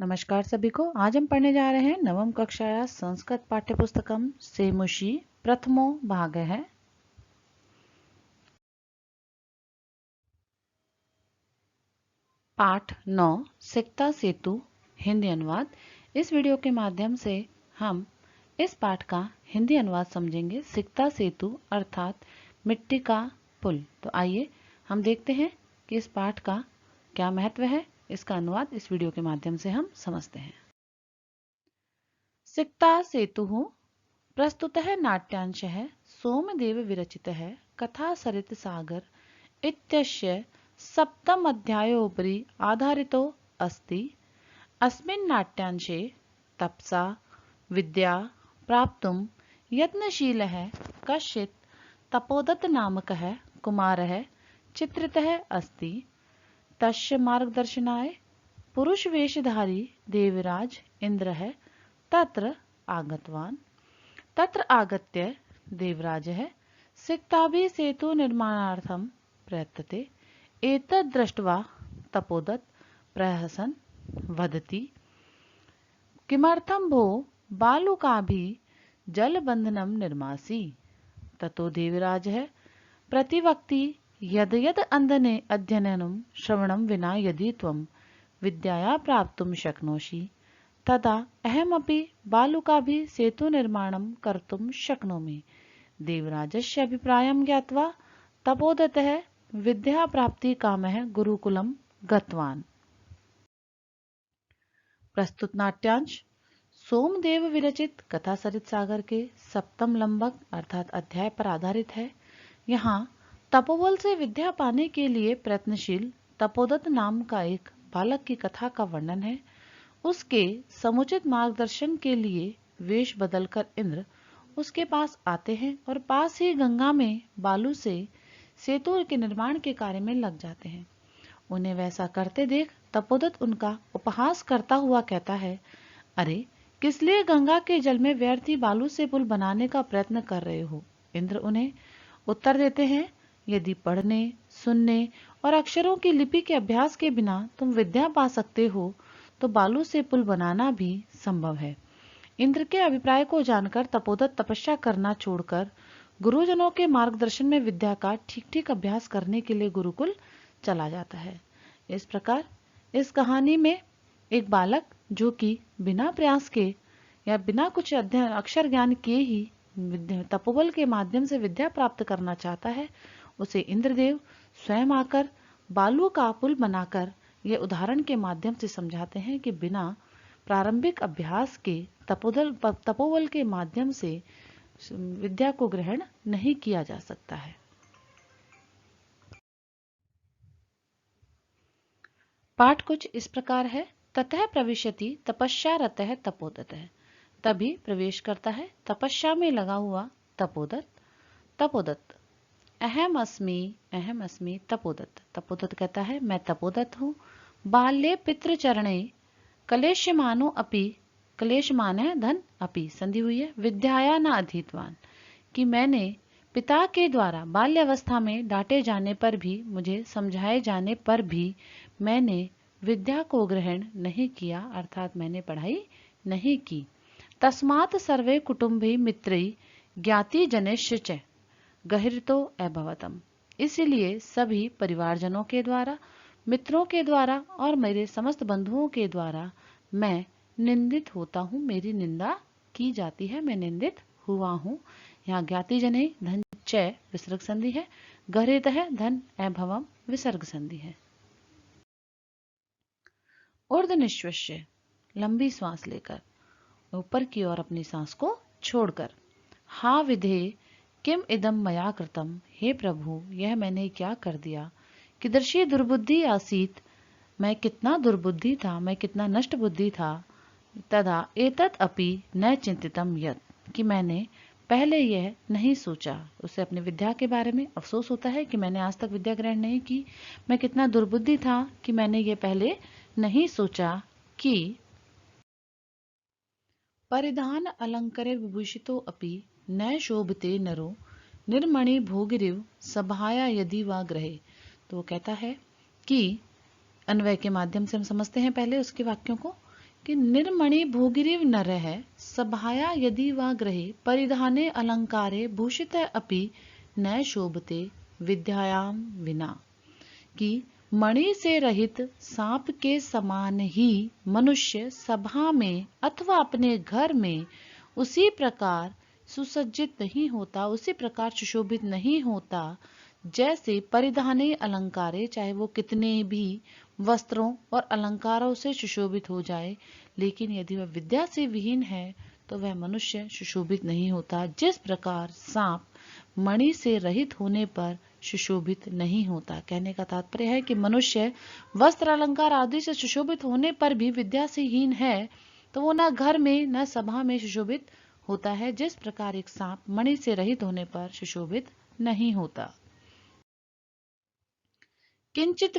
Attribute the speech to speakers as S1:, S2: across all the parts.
S1: नमस्कार सभी को। आज हम पढ़ने जा रहे हैं नवम कक्षाया संस्कृत पाठ्यपुस्तकम सेमुषी प्रथमो भाग है। पाठ 9 सिकता सेतु हिंदी अनुवाद। इस वीडियो के माध्यम से हम इस पाठ का हिंदी अनुवाद समझेंगे। सिकता सेतु अर्थात मिट्टी का पुल। तो आइए हम देखते हैं कि इस पाठ का क्या महत्व है। इसका अनुवाद इस वीडियो के माध्यम से हम समझते हैं। सिकता सेतुः प्रस्तुतः नाट्यांशः सोमदेव विरचितः कथा सरित सागर इत्यस्य सप्तम अध्यायोपरि आधारितो अस्ति। अस्मिन् नाट्यांशे तपसा विद्या प्राप्तुं यत्नशीलः कश्चित् तपोदत्त नामकः कुमारः चित्रितः अस्ति। तस्य मार्गदर्शनाय पुरुषवेशधारी देवराज इंद्रः तत्र आगतवान्। तत्र आगत्य देवराजः सिकताभिः सेतु निर्माणार्थं प्रयतते। एतद् दृष्ट्वा तपोदत्त प्रहसन् वदति, किमर्थं भो बालुकाभिः जलबन्धनं निर्मासि? ततो देवराजः प्रतिवक्ति, यद् यद् अध्ययनं श्रवणं विना यदि त्वं विद्याया प्राप्तुं शक्नोषि तदा अहमपि बालुकाभिः सेतुनिर्माणं कर्तुं शक्नोमि। देवराजस्य अभिप्रायं ज्ञात्वा तपोदत्तः विद्याप्राप्तिकामः गुरुकुलं गतवान्। प्रस्तुत नाट्यांश सोमदेव विरचित कथा सरित सागर के सप्तम लंबक अर्थात अध्याय पर आधारित है। यहाँ तपोबल से विद्या पाने के लिए प्रयत्नशील तपोदत्त नाम का एक बालक की कथा का वर्णन है। उसके समुचित मार्गदर्शन के लिए वेश बदलकर इंद्र उसके पास आते हैं और पास ही गंगा में बालू से सेतु के निर्माण के कार्य में लग जाते हैं। उन्हें वैसा करते देख तपोदत्त उनका उपहास करता हुआ कहता है, अरे किस लिए गंगा के जल में व्यर्थ ही बालू से पुल बनाने का प्रयत्न कर रहे हो? इंद्र उन्हें उत्तर देते हैं, यदि पढ़ने सुनने और अक्षरों की लिपि के अभ्यास के बिना तुम विद्या पा सकते हो तो बालू से पुल बनाना भी संभव है। इंद्र के अभिप्राय को जानकर तपोदत्त तपस्या करना छोड़कर गुरुजनों के मार्गदर्शन में विद्या का ठीक ठीक अभ्यास करने के लिए गुरुकुल चला जाता है। इस प्रकार इस कहानी में एक बालक जो कि बिना प्रयास के या बिना कुछ अध्ययन अक्षर ज्ञान के ही तपोबल के माध्यम से विद्या प्राप्त करना चाहता है, उसे इंद्रदेव स्वयं आकर बालू का पुल बनाकर ये उदाहरण के माध्यम से समझाते हैं कि बिना प्रारंभिक अभ्यास के तपोबल के माध्यम से विद्या को ग्रहण नहीं किया जा सकता है। पाठ कुछ इस प्रकार है। ततः प्रविशति तपस्या रतः तपोदत्तः। तभी प्रवेश करता है तपस्या में लगा हुआ तपोदत्त। तपोदत्त अहम अस्मि तपोदत्त। तपोदत्त कहता है मैं तपोदत्त हूँ। बाल्ये पितृचरणे क्लेश्यमानो अपि, क्लेशमान है धन अपि संधि हुई है, विद्याया न अधीतवान, कि मैंने पिता के द्वारा बाल्यावस्था में डांटे जाने पर भी, मुझे समझाए जाने पर भी मैंने विद्या को ग्रहण नहीं किया, अर्थात मैंने पढ़ाई नहीं की। तस्मात् सर्वे कुटुंबे मित्रै ज्ञाति जनैश्च च गहिरतो अभवतम। इसलिए सभी परिवारजनों के द्वारा, मित्रों के द्वारा और मेरे समस्त बंधुओं के द्वारा मैं निंदित होता हूँ, मेरी निंदा की जाती है, मैं निंदित हुआ हूँ। यहाँ ज्ञाति जने धन च विसर्ग संधि है, गहृत है धन अभवम विसर्ग संधि है। ऊर्ध्व निश्वस्य लंबी सांस लेकर, ऊपर की ओर अपनी सांस को छोड़कर। हा विधे किम इदम मया कृतम, हे प्रभु यह मैंने क्या कर दिया। कीदृशी दुर्बुद्धि आसीत, मैं कितना दुर्बुद्धि था, मैं कितना नष्ट बुद्धि था। तदा एतत् अपि न चिंतितम यत्, कि मैंने पहले यह नहीं सोचा। उसे अपनी विद्या के बारे में अफसोस होता है कि मैंने आज तक विद्या ग्रहण नहीं की, मैं कितना दुर्बुद्धि था कि मैंने ये पहले नहीं सोचा कि परिधान अलंकरे विभूषितो अपि न शोभते नरो निर्मणि भोगिरिव सभाया यदि वा ग्रहे। तो वो कहता है कि अन्वय के माध्यम से हम समझते हैं पहले उसके वाक्यों को, कि निर्मणि भोगिरिव नरः सभाया यदि वा गृहे परिधाने अलंकारे भूषित अपि न शोभते विद्यायाम विना, कि मणि से रहित सांप के समान ही मनुष्य सभा में अथवा अपने घर में उसी प्रकार सुसज्जित नहीं होता, उसी प्रकार सुशोभित नहीं होता जैसे परिधाने अलंकारे, चाहे वो कितने भी वस्त्रों और अलंकारों से सुशोभित हो जाए, लेकिन यदि वह विद्या से विहीन है तो वह मनुष्य सुशोभित नहीं होता। जिस प्रकार सांप मणि से रहित होने पर सुशोभित नहीं होता। कहने का तात्पर्य है कि मनुष्य वस्त्र अलंकार आदि से सुशोभित होने पर भी विद्या से हीन है तो वो न घर में न सभा में सुशोभित होता है, जिस प्रकार एक सांप मणि से रहित होने पर सुशोभित नहीं होता। किंचित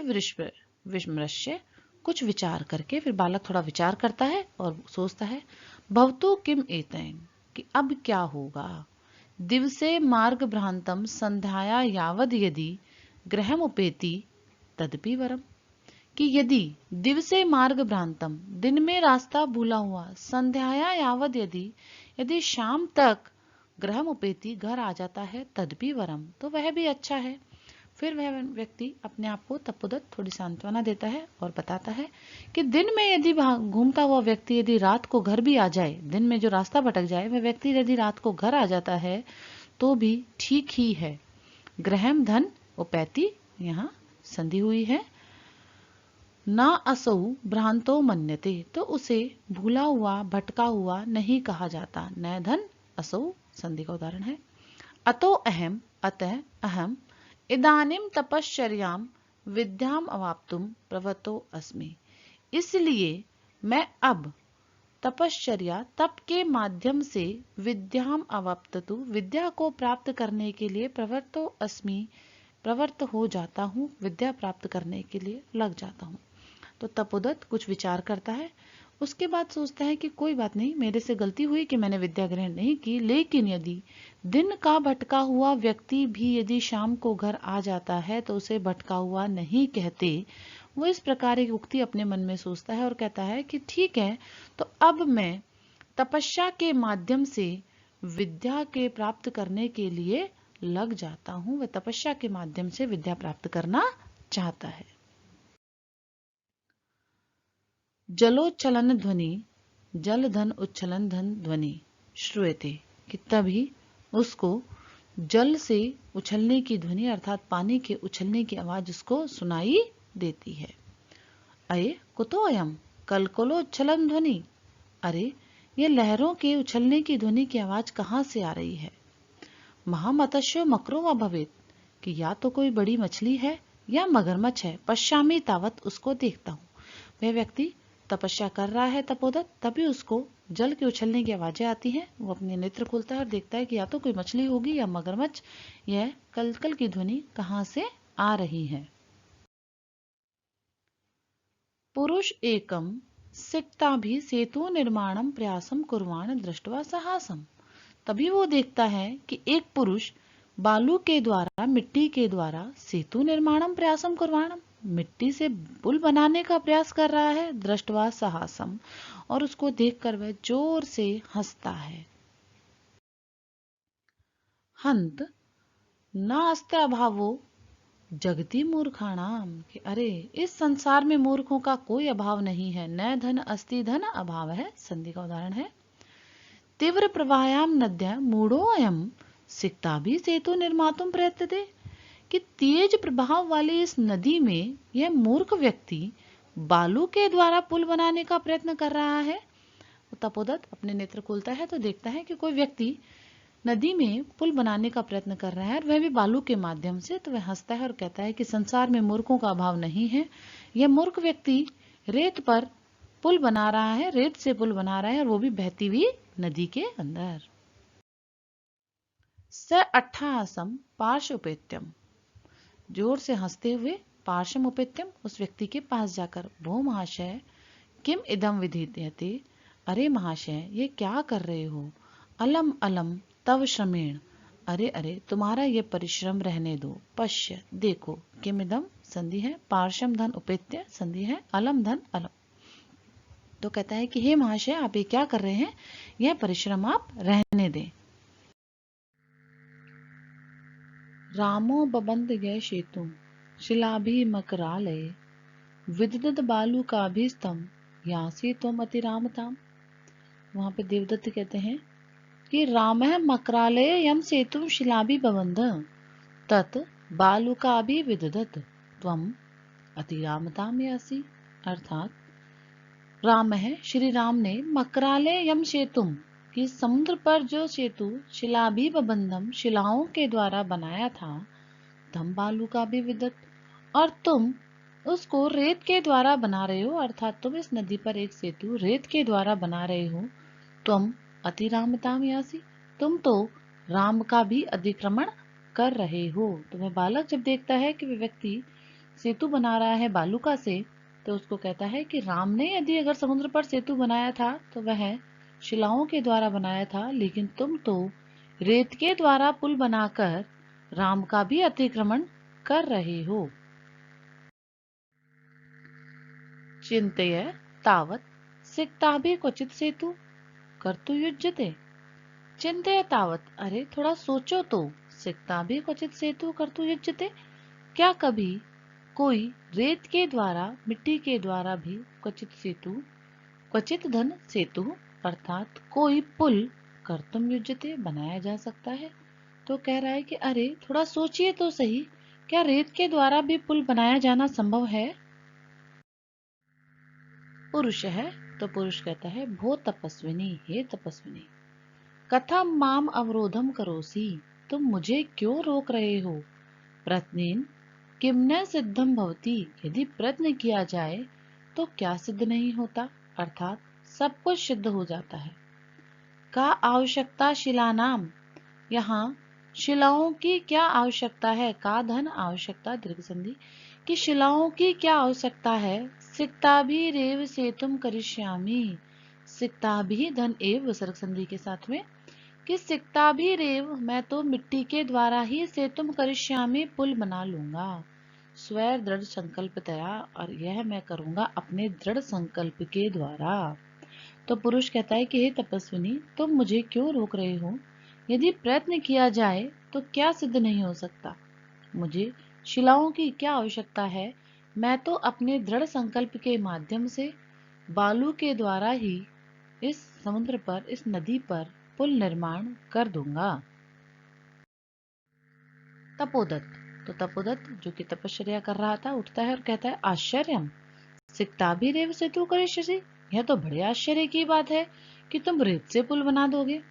S1: विमृश्य, कुछ विचार करके, फिर बालक थोड़ा विचार करता है और सोचता है, भवतु किम एतैन, कि अब क्या होगा। दिवसे मार्ग भ्रांतम संध्याया यावद यदि गृहम उपेति तदपि वरम, कि यदि दिवसे मार्ग भ्रांतम, दिन में रास्ता भूला हुआ, संध्याया यावद यदि, यदि शाम तक गृहम उपेति, घर आ जाता है, तदपि वरम, तो वह भी अच्छा है। फिर वह व्यक्ति अपने आप को तपोदत थोड़ी सांत्वना देता है और बताता है कि दिन में यदि घूमता हुआ व्यक्ति यदि रात को घर भी आ जाए, दिन में जो रास्ता भटक जाए, वह व्यक्ति यदि रात को घर आ जाता है तो भी ठीक ही है। गृहम धन उपैति, यहाँ संधि हुई है। ना असौ भ्रांतो मन्यते, तो उसे भूला हुआ भटका हुआ नहीं कहा जाता। न धन असौ संधि का उदाहरण है। अतो अहम, अतः अहम, इदानीम तपश्चर्याम विद्याम अवाप्तुम प्रवतो अस्मि, इसलिए मैं अब तपश्चर्या तप के माध्यम से विद्याम अवाप्ततु, विद्या को प्राप्त करने के लिए प्रवृत्तो अस्मि, प्रवृत्त हो जाता हूँ, विद्या प्राप्त करने के लिए लग जाता हूँ। तो तपोदत्त कुछ विचार करता है, उसके बाद सोचता है कि कोई बात नहीं, मेरे से गलती हुई कि मैंने विद्या ग्रहण नहीं की, लेकिन यदि दिन का भटका हुआ व्यक्ति भी यदि शाम को घर आ जाता है तो उसे भटका हुआ नहीं कहते। वो इस प्रकार की उक्ति अपने मन में सोचता है और कहता है कि ठीक है, तो अब मैं तपस्या के माध्यम से विद्या के प्राप्त करने के लिए लग जाता हूँ। वह तपस्या के माध्यम से विद्या प्राप्त करना चाहता है। जलोच्चलन ध्वनि, जल धन उच्छलन धन ध्वनि श्रूयते, कि तभी उसको जल से उछलने की ध्वनि अर्थात पानी के उछलने की आवाज उसको सुनाई देती है। अये कुतो अयम कलकलोच्चलन ध्वनि, अरे ये लहरों के उछलने की ध्वनि की आवाज कहाँ से आ रही है। महामतस्यो मकरो व भवेत, कि या तो कोई बड़ी मछली है या मगरमच्छ है। पश्यामी तावत, उसको देखता हूँ। वह व्यक्ति तपस्या कर रहा है तपोदत्त, तभी उसको जल के उछलने की आवाजें आती हैं। वो अपने नेत्र खोलता है और देखता है कि या तो कोई मछली होगी या मगरमच्छ। यह कलकल की ध्वनि कहाँ से आ रही है। पुरुष एकम सिक्ता भी सेतु निर्माणम प्रयासम कुर्वाण दृष्टवा साहसम, तभी वो देखता है कि एक पुरुष बालू के द्वारा, मिट्टी के द्वारा सेतु निर्माणम प्रयासम कुर्वाणम, मिट्टी से पुल बनाने का प्रयास कर रहा है। दृष्टवा साहसम, और उसको देखकर वह जोर से हंसता है। हंत नास्ते अभावो जगति मूर्खाणाम, कि अरे इस संसार में मूर्खों का कोई अभाव नहीं है। न धन अस्ति धन अभाव है, संधि का उदाहरण है। तीव्र प्रवाहयाम नद्या मूढ़ो अयम सिक्ता भी सेतु निर्मातुम प्रयत्नते, कि तेज प्रभाव वाली इस नदी में यह मूर्ख व्यक्ति बालू के द्वारा पुल बनाने का प्रयत्न कर रहा है। तपोदत्त अपने नेत्र खोलता है तो देखता है कि कोई व्यक्ति नदी में पुल बनाने का प्रयत्न कर रहा है और वह भी बालू के माध्यम से। तो वह हंसता है और कहता है कि संसार में मूर्खों का अभाव नहीं है। यह मूर्ख व्यक्ति रेत पर पुल बना रहा है, रेत से पुल बना रहा है, और वो भी बहती हुई नदी के अंदर। स अट्ठासम पार्श्वपेत्यम, जोर से हंसते हुए पार्श्व उपेत्यम, उस व्यक्ति के पास जाकर, भो महाशय किम इदम विधीयते, अरे महाशय ये क्या कर रहे हो। अलम अलम तव श्रमेण, अरे अरे तुम्हारा ये परिश्रम रहने दो। पश्य देखो, किम इदम संधि है, पार्श्व धन उपेत्य संधि है, अलम धन अलम। तो कहता है कि हे महाशय, आप ये क्या कर रहे हैं, यह परिश्रम आप रहने दें। रामो बबंद गए सेतु शिलाभि मकरालय विददत बालू का भी स्तंभ यासी तुम अति रामताम। वहां पे देवदत्त कहते हैं कि राम मकरालय यम सेतु शिलाभि बबंध तत् बालू का भी विददत त्वम अति रामताम यासी। अर्थात राम है, श्री राम ने मकरालय यम सेतुम कि समुद्र पर जो सेतु शिलाभि बबंधम शिलाओं के द्वारा बनाया था, तम बालू का भी विदत और तुम उसको रेत के द्वारा बना रहे हो। अर्थात तुम इस नदी पर एक सेतु रेत के द्वारा बना रहे हो। तुम अति रामताम यासी, तुम तो राम का भी अतिक्रमण कर रहे हो। तो वह बालक जब देखता है कि वह व्यक्ति सेतु बना रहा है बालूका से, तो उसको कहता है कि राम ने यदि अगर समुद्र पर सेतु बनाया था तो वह शिलाओं के द्वारा बनाया था, लेकिन तुम तो रेत के द्वारा पुल बनाकर राम का भी अतिक्रमण कर रहे हो। चिंतय तावत सिक्ताभि क्वचित सेतु कर्तु युज्यते। चिंतय तावत, अरे थोड़ा सोचो तो, सिक्ताभि क्वचित सेतु कर्तु युज्यते, क्या कभी कोई रेत के द्वारा मिट्टी के द्वारा भी क्वचित सेतु, क्वचित धन सेतु अर्थात कोई पुल कर्तुम युज्यते बनाया जा सकता है। तो कह रहा है कि अरे थोड़ा सोचिए तो सही, क्या रेत के द्वारा भी पुल बनाया जाना संभव है। पुरुष है तो पुरुष कहता है भो तपस्विनी, हे तपस्विनी, कथम माम अवरोधम करोसी, तुम मुझे क्यों रोक रहे हो। प्रत्नीन किम न सिद्धम भवती, यदि प्रयत्न किया जाए तो क्या सिद्ध नहीं होता, अर्थात सब कुछ सिद्ध हो जाता है। का आवश्यकता शिलानाम, यहाँ शिलाओं की क्या आवश्यकता है, का धन आवश्यकता दीर्घ संधि कि शिलाओं की क्या आवश्यकता है। सिक्ता भी रेव सेतुम करिष्यामि, सिक्ता भी धन एव विसर्ग संधि के साथ में कि सिक्ता भी रेव, मैं तो मिट्टी के द्वारा ही सेतुम करिष्यामि पुल बना लूंगा, स्व दृढ़ संकल्प तया, और यह मैं करूंगा अपने दृढ़ संकल्प के द्वारा। तो पुरुष कहता है कि हे तपस्विनी, तुम मुझे क्यों रोक रहे हो, यदि प्रयत्न किया जाए तो क्या सिद्ध नहीं हो सकता। मुझे शिलाओं की क्या आवश्यकता है, मैं तो अपने दृढ़ संकल्प के माध्यम से बालू के द्वारा ही इस समुद्र पर, इस नदी पर पुल निर्माण कर दूंगा। तपोदत्त, तो तपोदत्त जो कि तपश्चर्या कर रहा था उठता है और कहता है आश्चर्यम सिक्ताभिरेव सेतु करिष्यसि, यह तो बड़े आश्चर्य की बात है कि तुम रेत से पुल बना दोगे।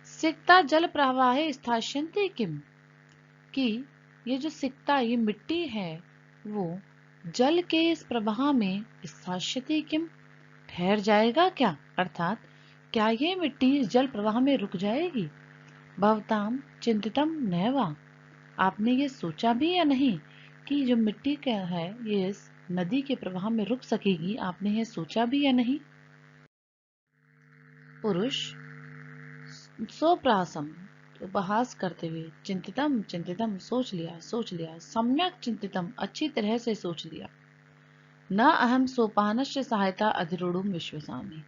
S1: सिक्ता जल प्रवाहे स्थास्यन्ति किम, कि ये जो सिक्ता, ये मिट्टी है, वो जल के इस प्रवाह में स्थास्यति किम, ठहर जाएगा क्या, अर्थात क्या ये मिट्टी इस जल प्रवाह में रुक जाएगी। भवताम चिंतितम नैवा, आपने ये सोचा भी या नहीं कि जो मिट्टी क्या है ये इस नदी के प्रवाह में रुक सकेगी, आपने ये सोचा भी या नहीं। पुरुष सोप्रासम, उपहास करते हुए, चिंतितम चिंतितम, सोच लिया सोच लिया, सम्यक चिंतितम, अच्छी तरह से सोच लिया, न अहम सोपानस्य सहायता अधिरूढ़ विश्वसामि,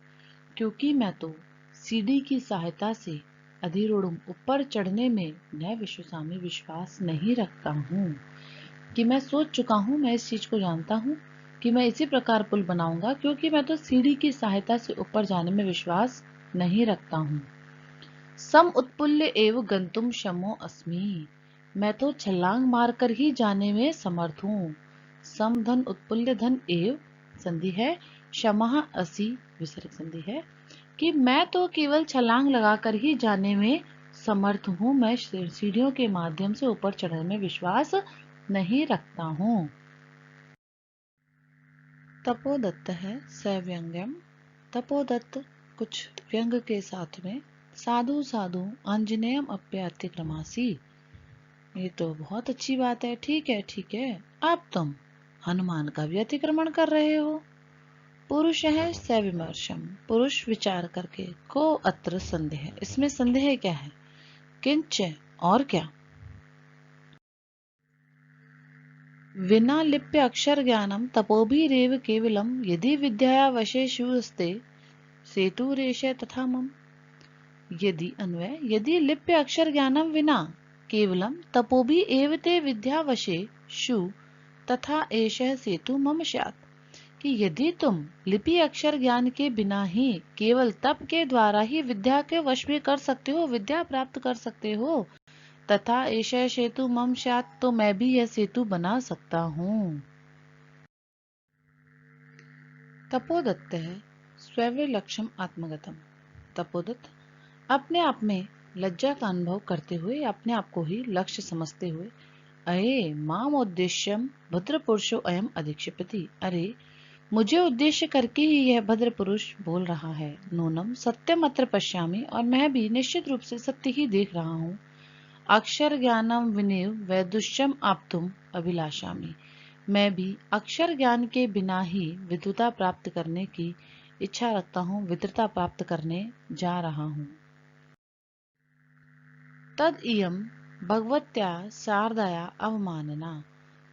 S1: क्योंकि मैं तो सीढ़ी की सहायता से अधिरूढ़ ऊपर चढ़ने में न विश्वसामी विश्वास नहीं रखता हूँ, कि मैं सोच चुका हूँ, मैं इस चीज को जानता हूँ कि मैं इसी प्रकार पुल बनाऊंगा, क्योंकि मैं तो सीढ़ी की सहायता से ऊपर जाने में विश्वास नहीं रखता हूँ। सम उत्पुल्य एव गंतुम शमो अस्मि, मैं तो छलांग मारकर ही जाने में समर्थ हूँ। सम धन उत्पुल्य धन एव संधि है, शमः असि विसर्ग संधि है, कि मैं तो केवल छलांग लगाकर ही जाने में समर्थ हूँ, मैं सीढ़ियों के माध्यम से ऊपर चढ़ने में विश्वास नहीं रखता हूँ। तपोदत्त है सव्यंग्यम, तपोदत्त कुछ व्यंग के साथ में, साधु साधु आंजनेयम अप्यतिक्रमासी, ये तो बहुत अच्छी बात है, ठीक है ठीक है, अब तुम हनुमान का भी अतिक्रमण कर रहे हो। पुरुष है सविमर्शम, पुरुष विचार करके, को अत्र संदेह, इसमें संदेह क्या है, किंच और क्या। विना लिप्य अक्षर ज्ञानम तपोभिरेव केवलम यदि विद्याया वशे शूस्ते सेतुरेश तथा मम। यदि अन्वय, यदि लिप्य अक्षर ज्ञानम विना केवलम तपोभि एव ते विद्या वशे शु तथा एषः सेतु मम स्यात्, कि यदि तुम लिपि अक्षर ज्ञान के बिना ही केवल तप के द्वारा ही विद्या के वश में कर सकते हो, विद्या प्राप्त कर सकते हो, तथा एषः सेतु मम स्यात्, तो मैं भी यह सेतु बना सकता हूँ। तपोदत्त है स्वैर्लक्ष्यम आत्मगतम। तपोदत्त अपने आप में लज्जा का अनुभव करते हुए, अपने आप को ही लक्ष्य समझते हुए, अये माम उद्देश्यम भद्र पुरुषो अयम अधिक्षिपति, अरे मुझे उद्देश्य करके ही यह भद्र पुरुष बोल रहा है। नूनम सत्यम अत्र पश्यामि, और मैं भी निश्चित रूप से सत्य ही देख रहा हूँ। अक्षर ज्ञानम विनेव वैदुष्यम आप्तुम अभिलाषामि, मैं भी अक्षर ज्ञान के बिना ही विद्वता प्राप्त करने की इच्छा रखता हूँ, विद्वता प्राप्त करने जा रहा हूँ। तद इयम भगवत्या शारदाया अवमानना,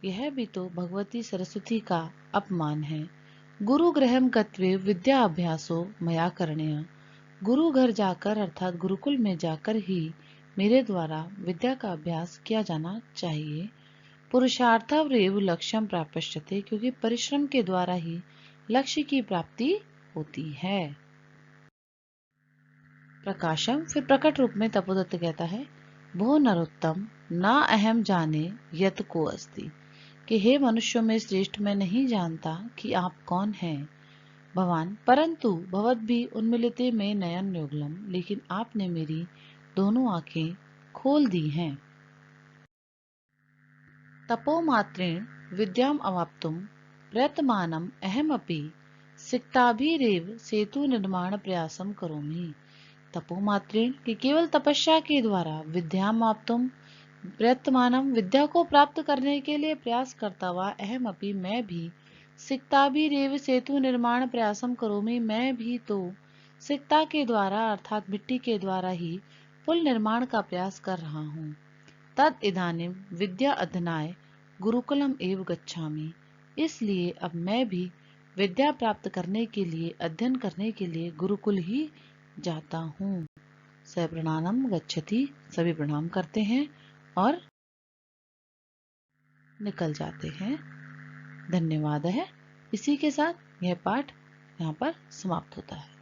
S1: यह भी तो भगवती सरस्वती का अपमान है। गुरु गृहम गत्वे विद्या अभ्यासो मया करणीय, गुरु घर जाकर अर्थात गुरुकुल में जाकर ही मेरे द्वारा विद्या का अभ्यास किया जाना चाहिए। पुरुषार्थवरेव लक्ष्यम प्राप्यते, क्योंकि परिश्रम के द्वारा ही लक्ष्य की प्राप्ति होती है। प्रकाशम, फिर प्रकट रूप में तपोदत्त कहता है, भो नरोत्तम ना अहम जाने यत को अस्ति, कि हे मनुष्यों में श्रेष्ठ, मैं नहीं जानता कि आप कौन हैं। भवान परंतु भवद्भिः उन्मीलिते में नयन युगलम, लेकिन आपने मेरी दोनों आंखें खोल दी हैं। तपोमात्रेण विद्याम अवाप्तुम प्रयतमानम अहमपि सिक्ताभिरेव सेतु निर्माण प्रयासम करोमि। तपोमात्रेण, कि केवल तपस्या के द्वारा विद्यामाप्तुम प्रयतमानम, विद्या को प्राप्त करने के लिए प्रयास करता हुआ, अहमपि मैं भी, सिक्ताभिरेव सेतु निर्माण प्रयासम करोमि, मैं भी तो सिक्ता के द्वारा अर्थात मिट्टी के द्वारा ही पुल निर्माण का प्रयास कर रहा हूँ। तद इदानीम विद्या अध्ययनाय गुरुकुलम एव गच्छामि, इसलिए अब मैं भी विद्या प्राप्त करने के लिए, अध्ययन करने के लिए गुरुकुल ही जाता हूँ। स प्रणानम गच्छति, सभी प्रणाम करते हैं और निकल जाते हैं। धन्यवाद है। इसी के साथ यह पाठ यहाँ पर समाप्त होता है।